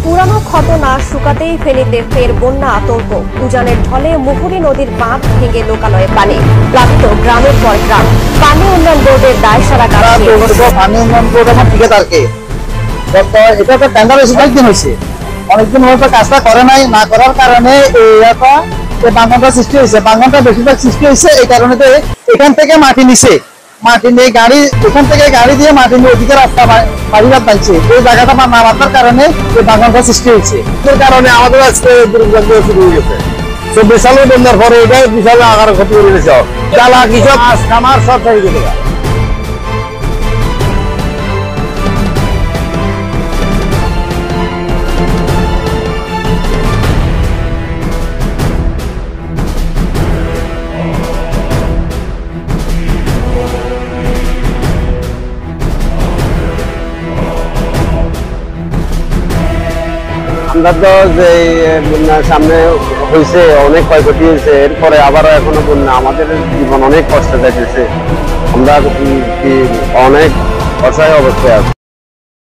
পুরানো ক্ষত না শুকাতেই ফেনীতে ফের বন্যা আতঙ্ক। উজানের ঢলে মুহুরী নদীর বাঁধ ভেঙে লোকালয়ে পানি, প্লাবিত গ্রামের পর গ্রাম। পানি উন্নয়ন বোর্ডের দায় সারা কাছে পানি উন্নয়ন বোর্ড আমার ঠিকাদারকে এটা তো টেন্ডার এসে কয়েকদিন হয়েছে, অনেকদিন হয়তো কাজটা করে নাই, না করার কারণে বাগানটা সৃষ্টি হয়েছে। বাগানটা বেশিরভাগ সৃষ্টি হয়েছে এই কারণে এখান থেকে মাটি নিছে, মাটি নিয়ে গাড়ি এখান থেকে গাড়ি দিয়ে মাটি নিয়ে ওদিকে রাস্তা বাড়িঘাট বানছে। এই জায়গাটা না রাখার কারণে এই বাগানটা সৃষ্টি হয়েছে। এর কারণে আমাদের আজকে দুর্যোগ শুরু হয়ে গেছে। 24 সালে বন্যার পরে এটা বিশাল আকার ক্ষতি করে দিয়েছে। জ্বালা কৃষক খামার সব হয়ে গেছে। আমরা তো যে বন্যার সামনে হয়েছে, অনেক ক্ষয়ক্ষতি হয়েছে, এরপরে আবারও এখনো বন্যা, আমাদের জীবন অনেক কষ্ট যাইতেছে। আমরা অনেক অসহায় অবস্থায় আছি।